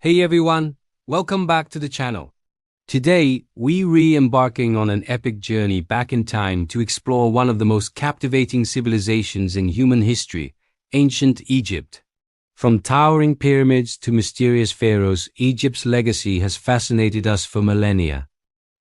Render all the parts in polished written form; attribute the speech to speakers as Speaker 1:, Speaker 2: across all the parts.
Speaker 1: Hey everyone, welcome back to the channel. Today, we re-embarking on an epic journey back in time to explore one of the most captivating civilizations in human history, ancient Egypt. From towering pyramids to mysterious pharaohs, Egypt's legacy has fascinated us for millennia.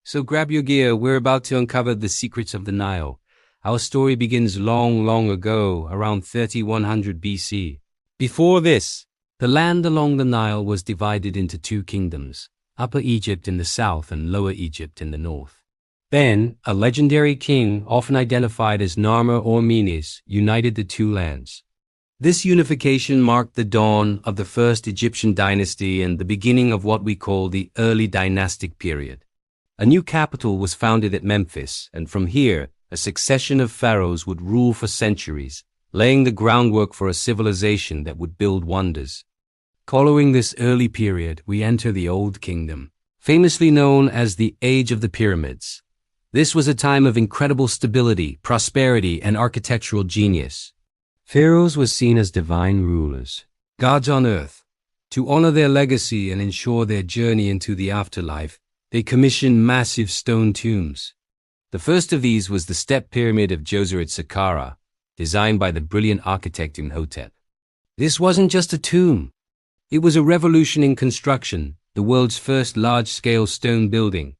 Speaker 1: So grab your gear, we're about to uncover the secrets of the Nile. Our story begins long ago, around 3100 BC. Before this, the land along the Nile was divided into two kingdoms, Upper Egypt in the south and Lower Egypt in the north. Then, a legendary king, often identified as Narmer or Menes, united the two lands. This unification marked the dawn of the first Egyptian dynasty and the beginning of what we call the early dynastic period. A new capital was founded at Memphis, and from here, a succession of pharaohs would rule for centuries, laying the groundwork for a civilization that would build wonders. Following this early period, we enter the Old Kingdom, famously known as the Age of the Pyramids. This was a time of incredible stability, prosperity, and architectural genius. Pharaohs were seen as divine rulers, gods on earth. To honor their legacy and ensure their journey into the afterlife, they commissioned massive stone tombs. The first of these was the Step Pyramid of Djoser at Saqqara, designed by the brilliant architect Imhotep. This wasn't just a tomb. It was a revolution in construction, the world's first large-scale stone building.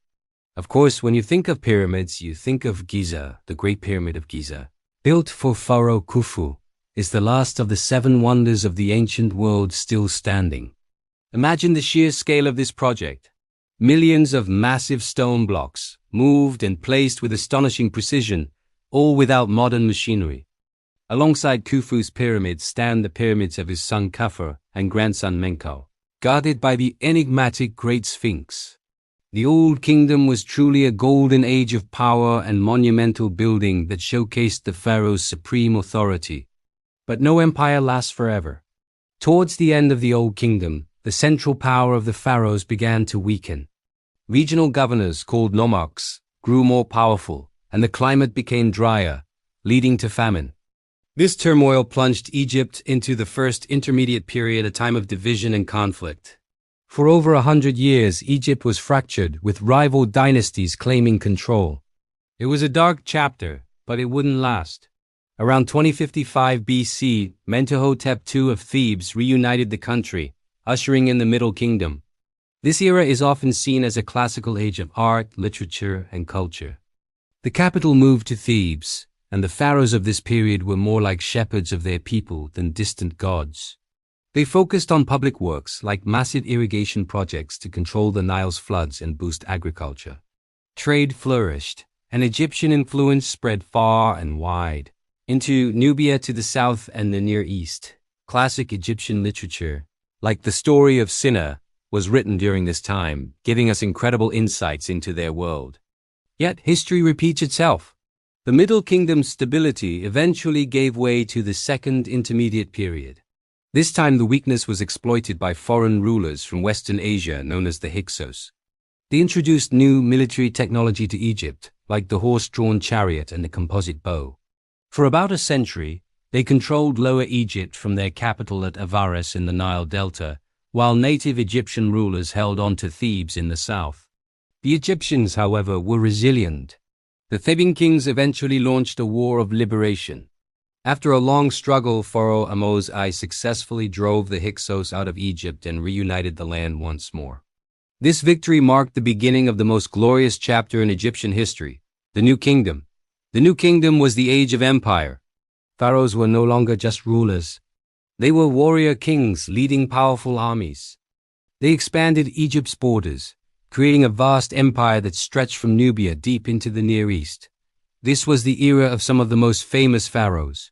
Speaker 1: Of course, when you think of pyramids, you think of Giza, the Great Pyramid of Giza. Built for Pharaoh Khufu, is the last of the 7 wonders of the ancient world still standing. Imagine the sheer scale of this project. Millions of massive stone blocks, moved and placed with astonishing precision, all without modern machinery. Alongside Khufu's pyramids stand the pyramids of his son Khafre and grandson Menkaure, guarded by the enigmatic Great Sphinx. The Old Kingdom was truly a golden age of power and monumental building that showcased the pharaoh's supreme authority. But no empire lasts forever. Towards the end of the Old Kingdom, the central power of the pharaohs began to weaken. Regional governors, called nomarchs, grew more powerful, and the climate became drier, leading to famine. This turmoil plunged Egypt into the first intermediate period, a time of division and conflict. For over 100 years, Egypt was fractured, with rival dynasties claiming control. It was a dark chapter, but it wouldn't last. Around 2055 BC, Mentuhotep II of Thebes reunited the country, ushering in the Middle Kingdom. This era is often seen as a classical age of art, literature, and culture. The capital moved to Thebes, and the pharaohs of this period were more like shepherds of their people than distant gods. They focused on public works like massive irrigation projects to control the Nile's floods and boost agriculture. Trade flourished, and Egyptian influence spread far and wide, into Nubia to the south and the Near East. Classic Egyptian literature, like the story of Sinna, was written during this time, giving us incredible insights into their world. Yet history repeats itself. The Middle Kingdom's stability eventually gave way to the Second Intermediate Period. This time the weakness was exploited by foreign rulers from Western Asia known as the Hyksos. They introduced new military technology to Egypt, like the horse-drawn chariot and the composite bow. For about a century, they controlled Lower Egypt from their capital at Avaris in the Nile Delta, while native Egyptian rulers held on to Thebes in the south. The Egyptians, however, were resilient. The Theban kings eventually launched a war of liberation. After a long struggle, Pharaoh Ahmose I successfully drove the Hyksos out of Egypt and reunited the land once more. This victory marked the beginning of the most glorious chapter in Egyptian history, the New Kingdom. The New Kingdom was the age of empire. Pharaohs were no longer just rulers. They were warrior kings leading powerful armies. They expanded Egypt's borders, creating a vast empire that stretched from Nubia deep into the Near East. This was the era of some of the most famous pharaohs.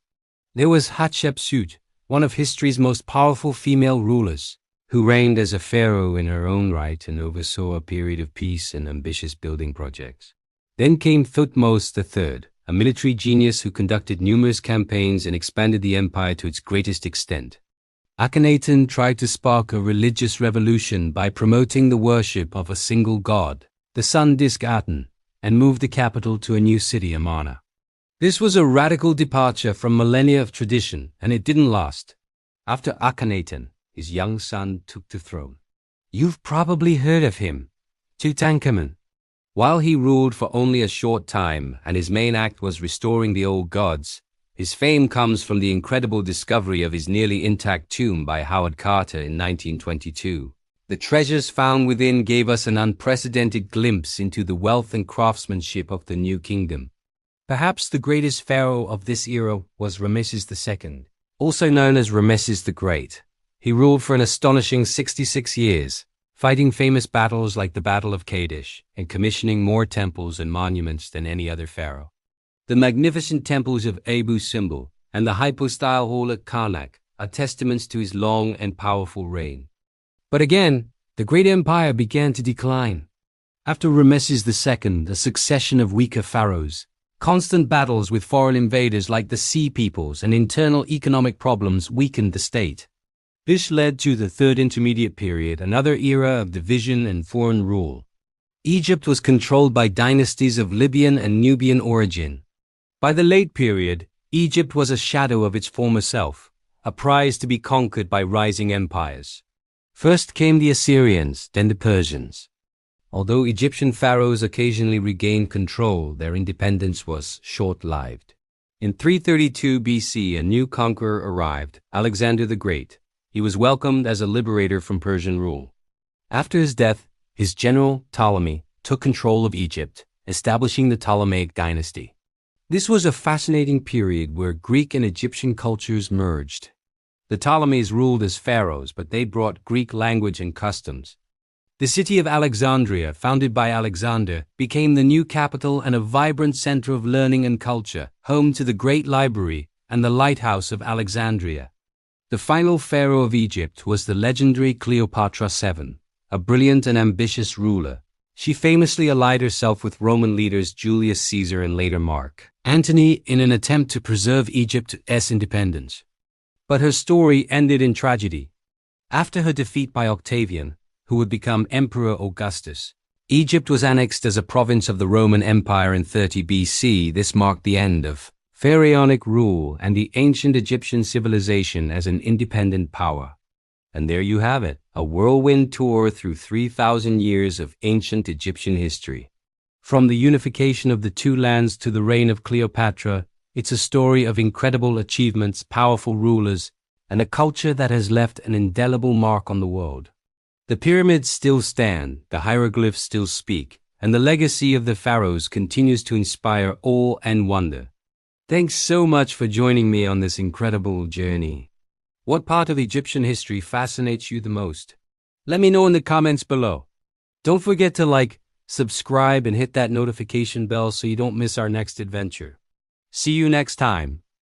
Speaker 1: There was Hatshepsut, one of history's most powerful female rulers, who reigned as a pharaoh in her own right and oversaw a period of peace and ambitious building projects. Then came Thutmose III, a military genius who conducted numerous campaigns and expanded the empire to its greatest extent. Akhenaten tried to spark a religious revolution by promoting the worship of a single god, the sun disk Aten, and moved the capital to a new city, Amarna. This was a radical departure from millennia of tradition, and it didn't last. After Akhenaten, his young son took the throne. You've probably heard of him, Tutankhamun. While he ruled for only a short time and his main act was restoring the old gods, his fame comes from the incredible discovery of his nearly intact tomb by Howard Carter in 1922. The treasures found within gave us an unprecedented glimpse into the wealth and craftsmanship of the New Kingdom. Perhaps the greatest pharaoh of this era was Ramesses II, also known as Ramesses the Great. He ruled for an astonishing 66 years, fighting famous battles like the Battle of Kadesh and commissioning more temples and monuments than any other pharaoh. The magnificent temples of Abu Simbel and the hypostyle hall at Karnak are testaments to his long and powerful reign. But again, the great empire began to decline. After Ramesses II, a succession of weaker pharaohs, constant battles with foreign invaders like the Sea Peoples, and internal economic problems weakened the state. This led to the Third Intermediate Period, another era of division and foreign rule. Egypt was controlled by dynasties of Libyan and Nubian origin. By the late period, Egypt was a shadow of its former self, a prize to be conquered by rising empires. First came the Assyrians, then the Persians. Although Egyptian pharaohs occasionally regained control, their independence was short-lived. In 332 BC, a new conqueror arrived, Alexander the Great. He was welcomed as a liberator from Persian rule. After his death, his general, Ptolemy, took control of Egypt, establishing the Ptolemaic dynasty. This was a fascinating period where Greek and Egyptian cultures merged. The Ptolemies ruled as pharaohs, but they brought Greek language and customs. The city of Alexandria, founded by Alexander, became the new capital and a vibrant center of learning and culture, home to the Great Library and the Lighthouse of Alexandria. The final pharaoh of Egypt was the legendary Cleopatra VII, a brilliant and ambitious ruler. She famously allied herself with Roman leaders Julius Caesar and later Mark Antony in an attempt to preserve Egypt's independence. But her story ended in tragedy. After her defeat by Octavian, who would become Emperor Augustus, Egypt was annexed as a province of the Roman Empire in 30 BC. This marked the end of pharaonic rule and the ancient Egyptian civilization as an independent power. And there you have it, a whirlwind tour through 3,000 years of ancient Egyptian history. From the unification of the two lands to the reign of Cleopatra, it's a story of incredible achievements, powerful rulers, and a culture that has left an indelible mark on the world. The pyramids still stand, the hieroglyphs still speak, and the legacy of the pharaohs continues to inspire awe and wonder. Thanks so much for joining me on this incredible journey. What part of Egyptian history fascinates you the most? Let me know in the comments below. Don't forget to like, subscribe, and hit that notification bell so you don't miss our next adventure. See you next time.